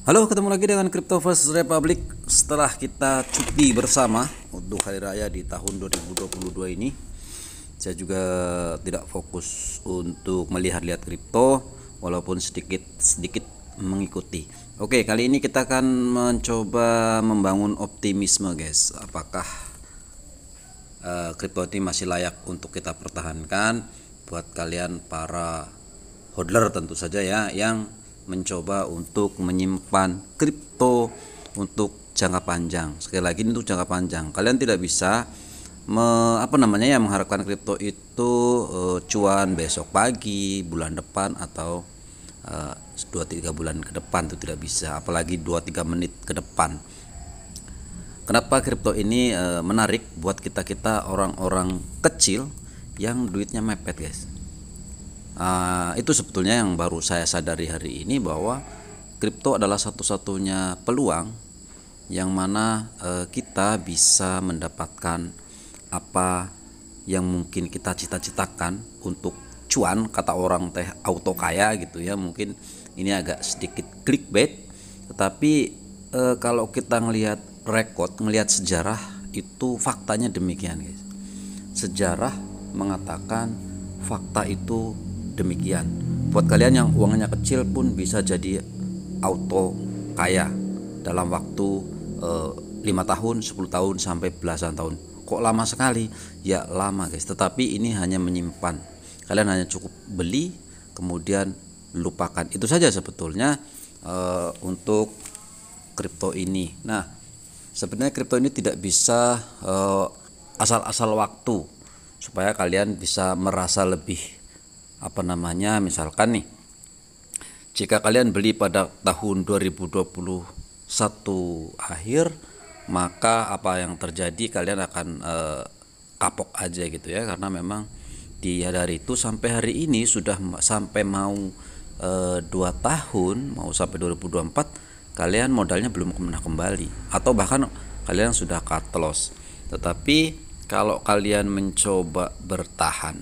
Halo, ketemu lagi dengan Crypto First Republic setelah kita cuti bersama untuk hari raya di tahun 2022 ini. Saya juga tidak fokus untuk melihat-lihat kripto walaupun sedikit mengikuti. Oke, kali ini kita akan mencoba membangun optimisme, guys. Apakah kripto ini masih layak untuk kita pertahankan buat kalian para hodler tentu saja ya yang mencoba untuk menyimpan kripto untuk jangka panjang. Sekali lagi ini untuk jangka panjang. Kalian tidak bisa mengharapkan kripto itu cuan besok pagi, bulan depan atau 2-3 bulan ke depan, itu tidak bisa, apalagi 2-3 menit ke depan. Kenapa kripto ini menarik buat kita orang-orang kecil yang duitnya mepet, guys? Itu sebetulnya yang baru saya sadari hari ini, bahwa kripto adalah satu-satunya peluang yang mana kita bisa mendapatkan apa yang mungkin kita cita-citakan untuk cuan, kata orang teh auto kaya gitu ya. Mungkin ini agak sedikit clickbait, tetapi kalau kita ngelihat sejarah, itu faktanya demikian, guys. Sejarah mengatakan fakta itu demikian. Buat kalian yang uangnya kecil pun bisa jadi auto kaya dalam waktu 5 tahun, 10 tahun sampai belasan tahun. Kok lama sekali? Ya lama, guys, tetapi ini hanya menyimpan. Kalian hanya cukup beli kemudian lupakan. Itu saja sebetulnya untuk kripto ini. Nah, sebenarnya kripto ini tidak bisa asal-asal waktu supaya kalian bisa merasa lebih misalkan nih, jika kalian beli pada tahun 2021 akhir, maka apa yang terjadi, kalian akan kapok aja gitu ya, karena memang di hari itu sampai hari ini sudah sampai mau 2 tahun, mau sampai 2024, kalian modalnya belum pernah kembali, atau bahkan kalian sudah cut loss. Tetapi kalau kalian mencoba bertahan,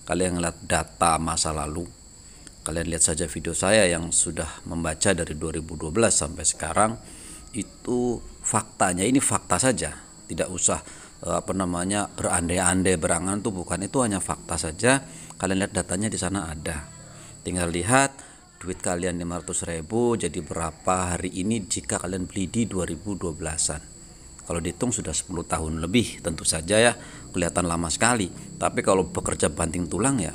kalian lihat data masa lalu, kalian lihat saja video saya yang sudah membaca dari 2012 sampai sekarang, itu faktanya, ini fakta saja, tidak usah berandai-andai, berangan, tuh bukan, itu hanya fakta saja. Kalian lihat datanya di sana ada, tinggal lihat duit kalian 500.000 jadi berapa hari ini jika kalian beli di 2012an. Kalau dihitung sudah 10 tahun lebih, tentu saja ya kelihatan lama sekali. Tapi kalau bekerja banting tulang ya,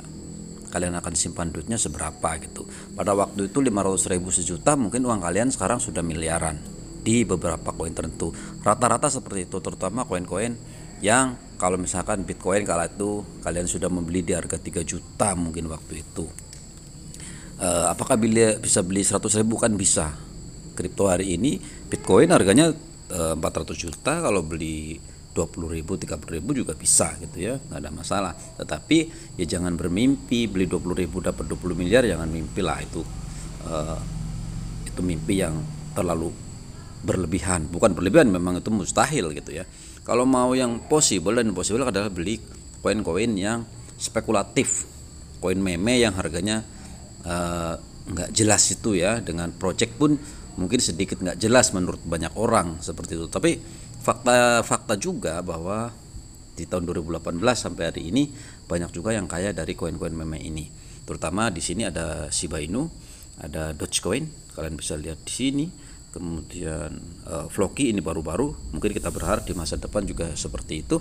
kalian akan simpan duitnya seberapa gitu. Pada waktu itu 500.000 sejuta, mungkin uang kalian sekarang sudah miliaran di beberapa koin tertentu. Rata-rata seperti itu, terutama koin-koin yang kalau misalkan Bitcoin kala itu kalian sudah membeli di harga 3 juta mungkin waktu itu. Apakah bisa beli 100.000? Kan bisa. Kripto hari ini Bitcoin harganya 400 juta, kalau beli 20.000, 30.000 juga bisa gitu ya, nggak ada masalah. Tetapi ya jangan bermimpi beli 20.000 dapat 20 miliar, jangan mimpi lah, itu mimpi yang terlalu berlebihan. Bukan berlebihan, memang itu mustahil gitu ya. Kalau mau yang possible, dan possible adalah beli koin-koin yang spekulatif, koin meme yang harganya nggak jelas itu ya, dengan project pun mungkin sedikit nggak jelas menurut banyak orang seperti itu. Tapi fakta juga bahwa di tahun 2018 sampai hari ini banyak juga yang kaya dari koin-koin meme ini. Terutama di sini ada Shiba Inu, ada Dogecoin, kalian bisa lihat di sini. Kemudian Floki ini baru-baru, mungkin kita berharap di masa depan juga seperti itu.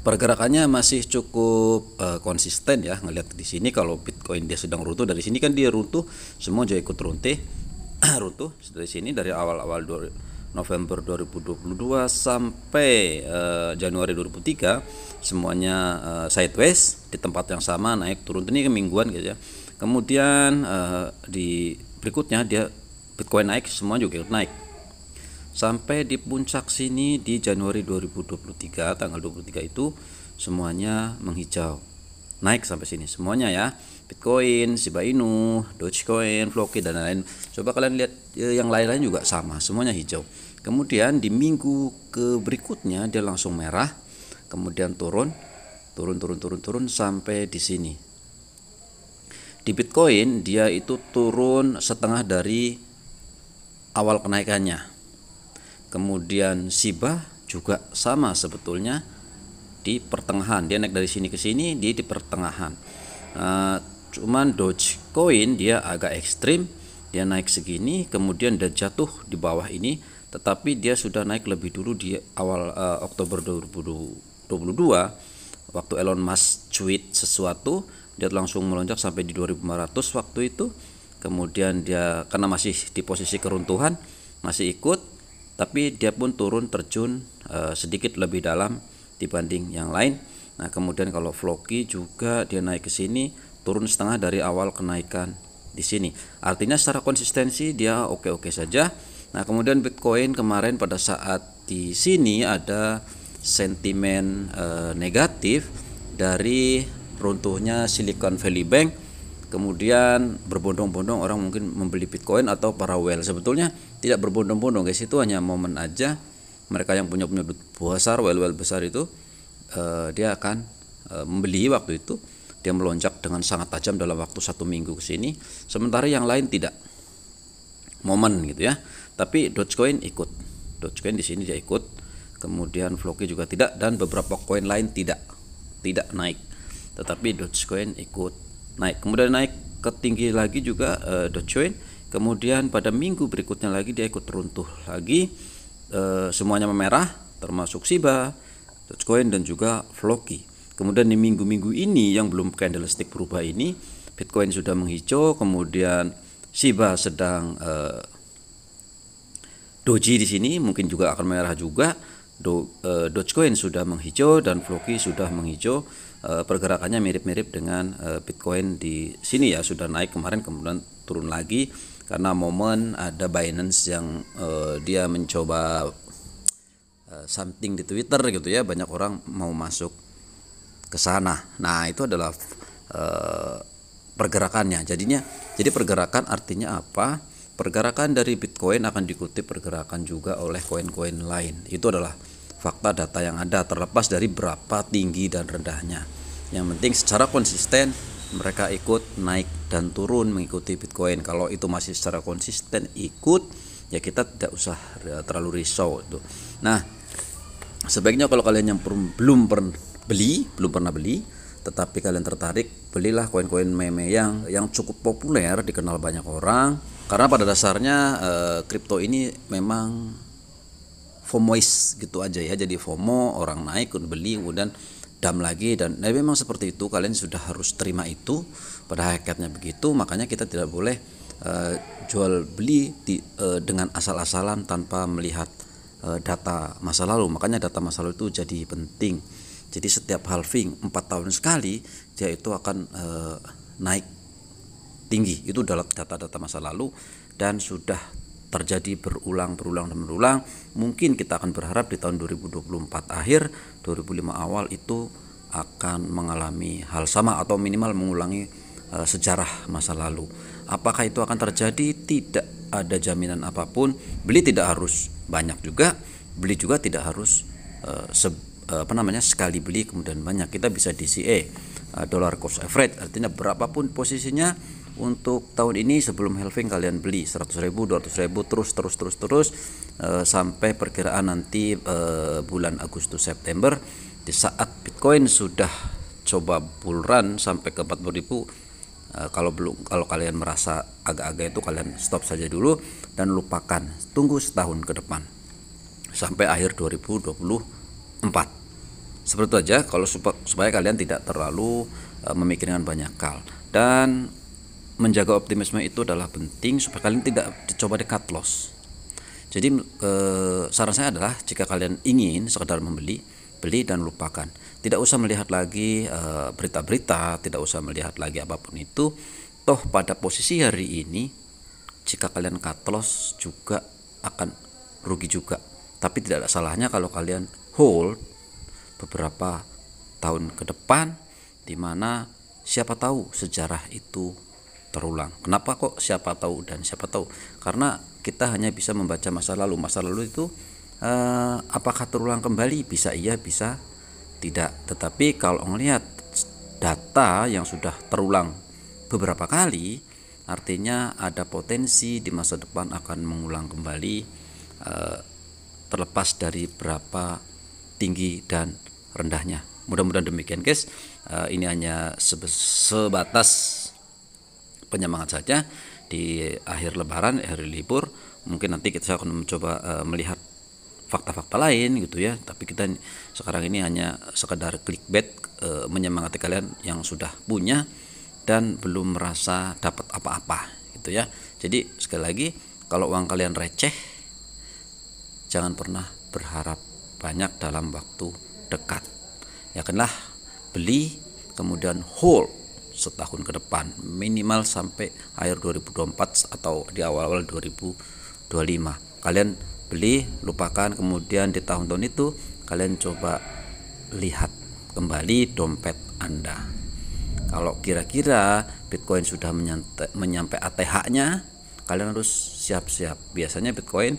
Pergerakannya masih cukup konsisten ya. Ngelihat di sini kalau Bitcoin dia sedang runtuh, dari sini kan dia runtuh, semua juga ikut runtuh dari sini, dari awal-awal November 2022 sampai Januari 2003 semuanya sideways di tempat yang sama, naik turun, ini kemingguan gitu ya. Kemudian di berikutnya dia Bitcoin naik, semua juga ikut naik sampai di puncak sini di Januari 2023, tanggal 23 itu semuanya menghijau, naik sampai sini semuanya ya. Bitcoin, Shiba Inu, Dogecoin, Floki dan lain-lain. Coba kalian lihat yang lain-lain juga sama, semuanya hijau. Kemudian di minggu berikutnya dia langsung merah, kemudian turun sampai di sini. di Bitcoin dia itu turun setengah dari awal kenaikannya. Kemudian Shiba juga sama sebetulnya di pertengahan, dia naik dari sini ke sini, dia di pertengahan. Cuman Dogecoin dia agak ekstrim, dia naik segini kemudian dia jatuh di bawah ini, tetapi dia sudah naik lebih dulu di awal Oktober 2022 waktu Elon Musk tweet sesuatu, dia langsung melonjak sampai di 2500 waktu itu. Kemudian dia karena masih di posisi keruntuhan masih ikut, tapi dia pun turun terjun sedikit lebih dalam dibanding yang lain. Nah, kemudian kalau Floki juga dia naik ke sini, turun setengah dari awal kenaikan di sini. Artinya secara konsistensi dia oke-oke saja. Nah, kemudian Bitcoin kemarin pada saat di sini ada sentimen negatif dari runtuhnya Silicon Valley Bank. Kemudian berbondong-bondong orang mungkin membeli Bitcoin atau para whale. Sebetulnya tidak berbondong-bondong guys, itu hanya momen aja. Mereka yang punya duit besar, whale-whale besar itu dia akan membeli waktu itu. Dia melonjak dengan sangat tajam dalam waktu 1 minggu ke sini. Sementara yang lain tidak. Momen gitu ya. Tapi Dogecoin ikut. Dogecoin di sini dia ikut. Kemudian Floki juga tidak, dan beberapa koin lain tidak naik. Tetapi Dogecoin ikut naik. Kemudian naik ke tinggi lagi juga Dogecoin. Kemudian pada minggu berikutnya lagi dia ikut runtuh lagi. Semuanya memerah, termasuk Shiba, Dogecoin dan juga Floki. Kemudian di minggu-minggu ini yang belum candlestick berubah ini, Bitcoin sudah menghijau, kemudian Shiba sedang doji di sini mungkin juga akan merah juga. Dogecoin sudah menghijau dan Floki sudah menghijau. Pergerakannya mirip-mirip dengan Bitcoin di sini ya, sudah naik kemarin kemudian turun lagi karena momen ada Binance yang dia mencoba something di Twitter gitu ya, banyak orang mau masuk ke sana. Nah, itu adalah pergerakannya. Jadi pergerakan artinya apa? Pergerakan dari Bitcoin akan diikuti pergerakan juga oleh koin-koin lain. Itu adalah fakta data yang ada, terlepas dari berapa tinggi dan rendahnya. Yang penting secara konsisten mereka ikut naik dan turun mengikuti Bitcoin. Kalau itu masih secara konsisten ikut, ya kita tidak usah terlalu risau itu. Nah, sebaiknya kalau kalian yang belum pernah beli, tetapi kalian tertarik, belilah koin-koin meme yang cukup populer, dikenal banyak orang. Karena pada dasarnya kripto ini memang FOMOis gitu aja ya. Jadi FOMO, orang naik beli kemudian dam lagi, dan memang seperti itu, kalian sudah harus terima itu. Pada hakikatnya begitu, makanya kita tidak boleh jual beli dengan asal-asalan tanpa melihat data masa lalu. Makanya data masa lalu itu jadi penting. Jadi setiap halving 4 tahun sekali dia itu akan naik tinggi. Itu adalah data-data masa lalu dan sudah terjadi berulang. Mungkin kita akan berharap di tahun 2024 akhir, 2005 awal itu akan mengalami hal sama atau minimal mengulangi sejarah masa lalu. Apakah itu akan terjadi? Tidak ada jaminan apapun. Beli tidak harus banyak juga, beli juga tidak harus sekali beli kemudian banyak. Kita bisa DCA, dollar cost average, artinya berapapun posisinya untuk tahun ini sebelum halving kalian beli 100.000, 200.000 terus sampai perkiraan nanti bulan Agustus September, di saat Bitcoin sudah coba bull run sampai ke 40.000. Kalau kalian merasa agak-agak itu, kalian stop saja dulu dan lupakan, tunggu setahun ke depan sampai akhir 2024. Seperti itu aja, kalau supaya kalian tidak terlalu memikirkan banyak hal, dan menjaga optimisme itu adalah penting supaya kalian tidak dicoba di cut loss. Jadi saran saya adalah jika kalian ingin sekedar membeli, beli dan lupakan. Tidak usah melihat lagi berita-berita, tidak usah melihat lagi apapun itu. Toh pada posisi hari ini jika kalian cut loss juga akan rugi juga. Tapi tidak ada salahnya kalau kalian hold beberapa tahun ke depan, di mana siapa tahu sejarah itu terulang. Kenapa kok siapa tahu dan siapa tahu? Karena kita hanya bisa membaca masa lalu. Masa lalu itu apakah terulang kembali? Bisa iya, bisa tidak. Tetapi kalau melihat data yang sudah terulang beberapa kali, artinya ada potensi di masa depan akan mengulang kembali, terlepas dari berapa tinggi dan rendahnya. Mudah-mudahan demikian guys. Ini hanya sebatas penyemangat saja di akhir lebaran, hari libur. Mungkin nanti kita akan mencoba melihat fakta-fakta lain gitu ya, tapi kita sekarang ini hanya sekedar clickbait, menyemangati kalian yang sudah punya dan belum merasa dapat apa-apa gitu ya. Jadi sekali lagi, kalau uang kalian receh, jangan pernah berharap banyak dalam waktu dekat. Yakinlah, beli kemudian hold setahun ke depan, minimal sampai akhir 2024 atau di awal-awal 2025. Kalian beli, lupakan, kemudian di tahun-tahun itu kalian coba lihat kembali dompet Anda. Kalau kira-kira Bitcoin sudah menyampai ATH-nya, kalian harus siap-siap. Biasanya Bitcoin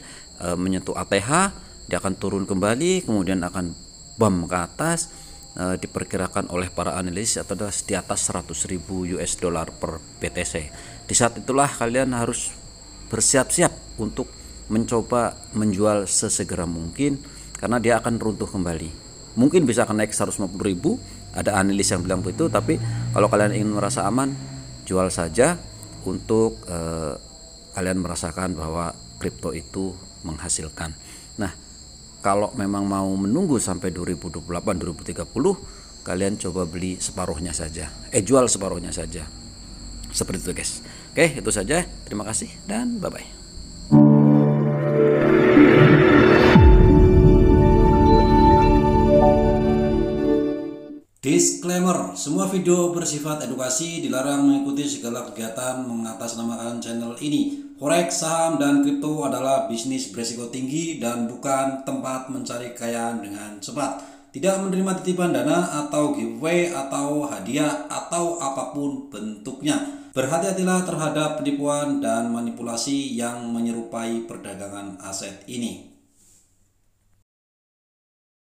menyentuh ATH, dia akan turun kembali, kemudian akan bam ke atas. Diperkirakan oleh para analis atau di atas 100.000 US dollar per BTC. Di saat itulah kalian harus bersiap-siap untuk mencoba menjual sesegera mungkin, karena dia akan runtuh kembali. Mungkin bisa akan naik 150.000, ada analis yang bilang begitu, tapi kalau kalian ingin merasa aman, jual saja untuk kalian merasakan bahwa kripto itu menghasilkan. Nah, kalau memang mau menunggu sampai 2028-2030, kalian coba beli separuhnya saja, jual separuhnya saja. Seperti itu guys. Oke, itu saja. Terima kasih dan bye-bye. Disclaimer, semua video bersifat edukasi, dilarang mengikuti segala kegiatan mengatasnamakan channel ini. Forex, saham, dan kripto adalah bisnis beresiko tinggi dan bukan tempat mencari kekayaan dengan cepat. Tidak menerima titipan dana atau giveaway atau hadiah atau apapun bentuknya. Berhati-hatilah terhadap penipuan dan manipulasi yang menyerupai perdagangan aset ini.